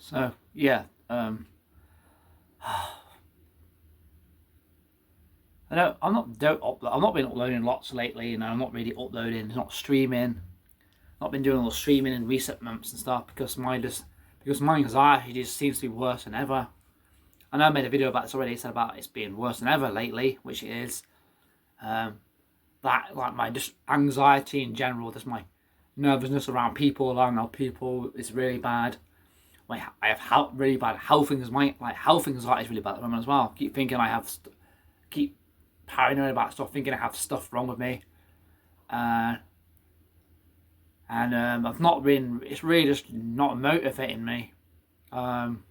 So yeah, I don't. I'm not been uploading lots lately. You know, I'm not really uploading, not streaming, not been doing all the streaming in recent months and stuff because my anxiety just seems to be worse than ever. I know I made a video about this already. Said about it's being worse than ever lately, which it is. That like my just anxiety in general, just my nervousness around people, I know people is really bad. I have really bad health anxiety. My health anxiety is really bad at the moment as well. Keep thinking keep paranoid about stuff, thinking I have stuff wrong with me, uh, and I've not been. It's really just not motivating me. Um,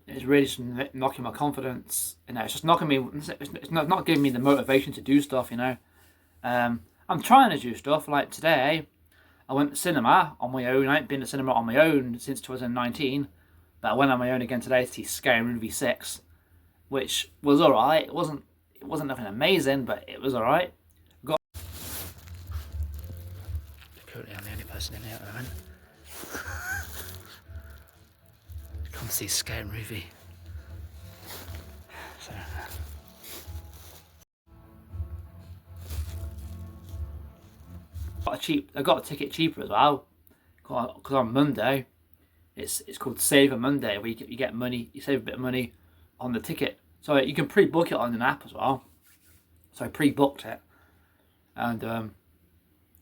it's really just knocking my confidence. You know, it's just knocking me. It's not giving me the motivation to do stuff. You know, I'm trying to do stuff. Like today, I went to cinema on my own. I ain't been to cinema on my own since 2019, but I went on my own again today to see Scary Movie 6, which was alright. It wasn't nothing amazing, but it was alright. Currently, I'm the only person in here at the moment. Come see Scary Movie. So. I got a ticket cheaper as well. Because on Monday, it's called Saver Monday, where you get money, you save a bit of money on the ticket. So you can pre-book it on an app as well. So I pre-booked it, and yeah,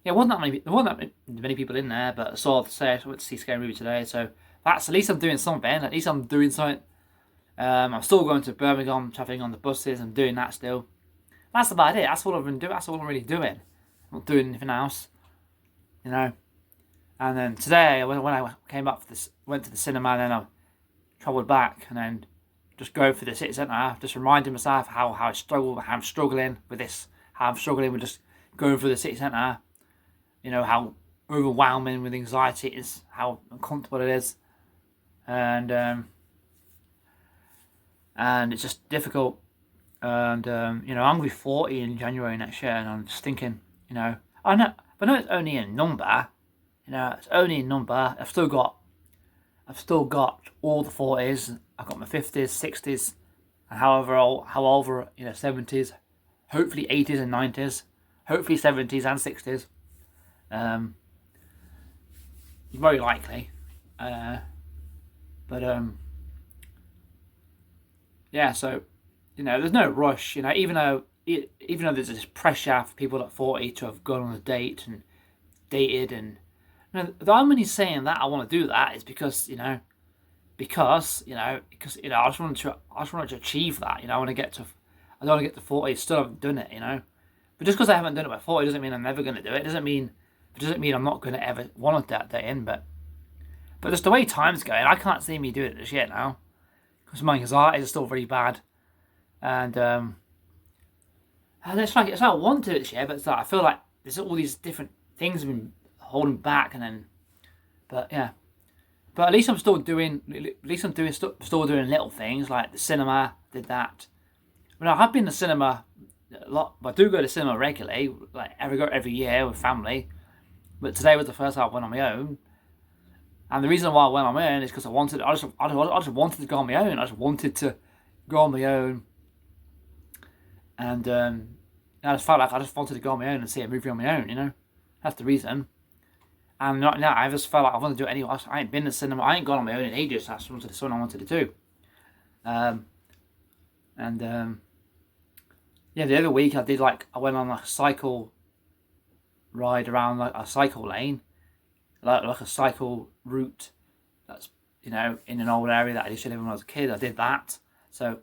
there wasn't that many people in there, but I saw the say I went to see Scary Movie today. So that's at least I'm doing something. At least I'm doing something. I'm still going to Birmingham, travelling on the buses. I'm doing that still. That's about it. That's all I've been doing. That's all I'm really doing. I'm not doing anything else, you know. And then today, when I came up for this, went to the cinema, and then I travelled back, and then just go for the city centre, just reminding myself how I'm struggling with this, how I'm struggling with just going through the city centre. You know, how overwhelming with anxiety it is, how uncomfortable it is, and it's just difficult. And you know, I'm gonna be 40 in January next year, and I'm just thinking, you know, I know it's only a number. You know, it's only a number. I've still got all the 40s. I've got my 50s, 60s, and however, you know, 70s, hopefully 80s and 90s, hopefully 70s and 60s. Very likely, but yeah. So, you know, there's no rush. You know, even though there's this pressure for people at 40 to have gone on a date and dated, and you know, the only saying that I want to do that is because I just wanted to achieve that. You know, I don't want to get to 40, still haven't done it. You know, but just because I haven't done it by 40 doesn't mean I'm never going to do it. It doesn't mean I'm not going to ever want that day in. But just the way time's going, I can't see me doing it this year now because my anxiety is still very bad, and it's like I want to do it this year, but it's like I feel like there's all these different things have been holding back, and then, but yeah. But at least I'm still doing. Still doing little things like the cinema. Did that. I mean, I have been to cinema a lot, but I do go to the cinema regularly, like every year with family. But today was the first time I went on my own, and the reason why I went on my own is because I just wanted to go on my own. I just wanted to go on my own, and I just felt like I just wanted to go on my own and see a movie on my own. You know, that's the reason. And not now, I just felt like I want to do it anyway. I ain't been to cinema. I ain't gone on my own in ages. That's something I wanted to do. Yeah, the other week I went on a cycle ride around like a cycle lane, like a cycle route. That's, you know, in an old area that I used to live in when I was a kid. I did that. So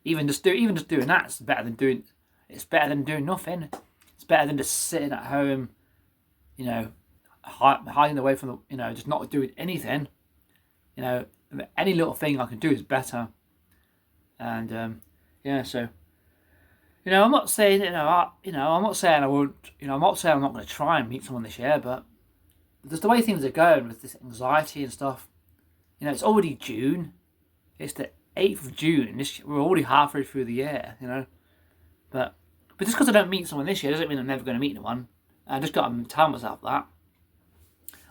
even just doing that is better than doing. It's better than doing nothing. It's better than just sitting at home, you know, hiding away from the, you know, just not doing anything. You know, any little thing I can do is better. And yeah, so, you know, I'm not saying, I'm not saying I won't, you know, I'm not saying I'm not going to try and meet someone this year, but just the way things are going with this anxiety and stuff, you know, it's already June. It's the 8th of June. We're already halfway through the year, you know. But just because I don't meet someone this year doesn't mean I'm never going to meet anyone. I just got to tell myself that.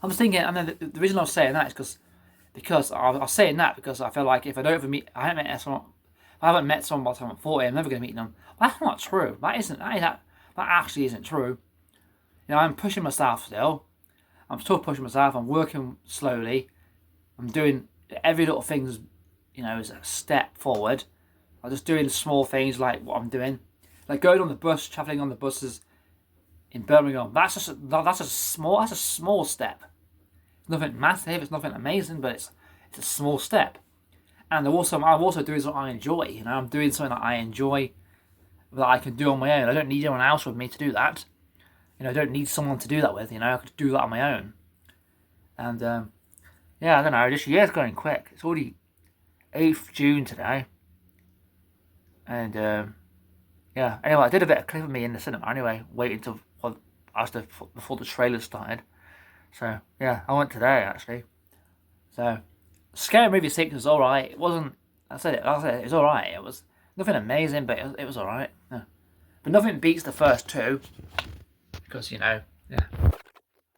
I was thinking, and then the reason I was saying that is because because I was saying that because I feel like if I don't ever meet, I haven't met someone by the time I'm 40, I'm never going to meet them. Well, that's not true. That actually isn't true. You know, I'm pushing myself still. I'm still pushing myself. I'm working slowly. I'm doing every little thing, you know, is a step forward. I'm just doing small things like what I'm doing, like going on the bus, traveling on the buses in Birmingham. That's a small step. It's nothing massive. It's nothing amazing, but it's a small step. And I'm also doing something I enjoy. You know, I'm doing something that I enjoy that I can do on my own. I don't need anyone else with me to do that. You know, I don't need someone to do that with. You know, I could do that on my own. And yeah, I don't know. This year's going quick. It's already 8th June today. And yeah, anyway, I did a bit of clip of me in the cinema anyway, waiting till before the trailer started. So yeah, I went today actually. So Scary Movie 6 was alright. It wasn't, I said it was alright. It was nothing amazing, but it was alright. Yeah. But nothing beats the first two, because, you know,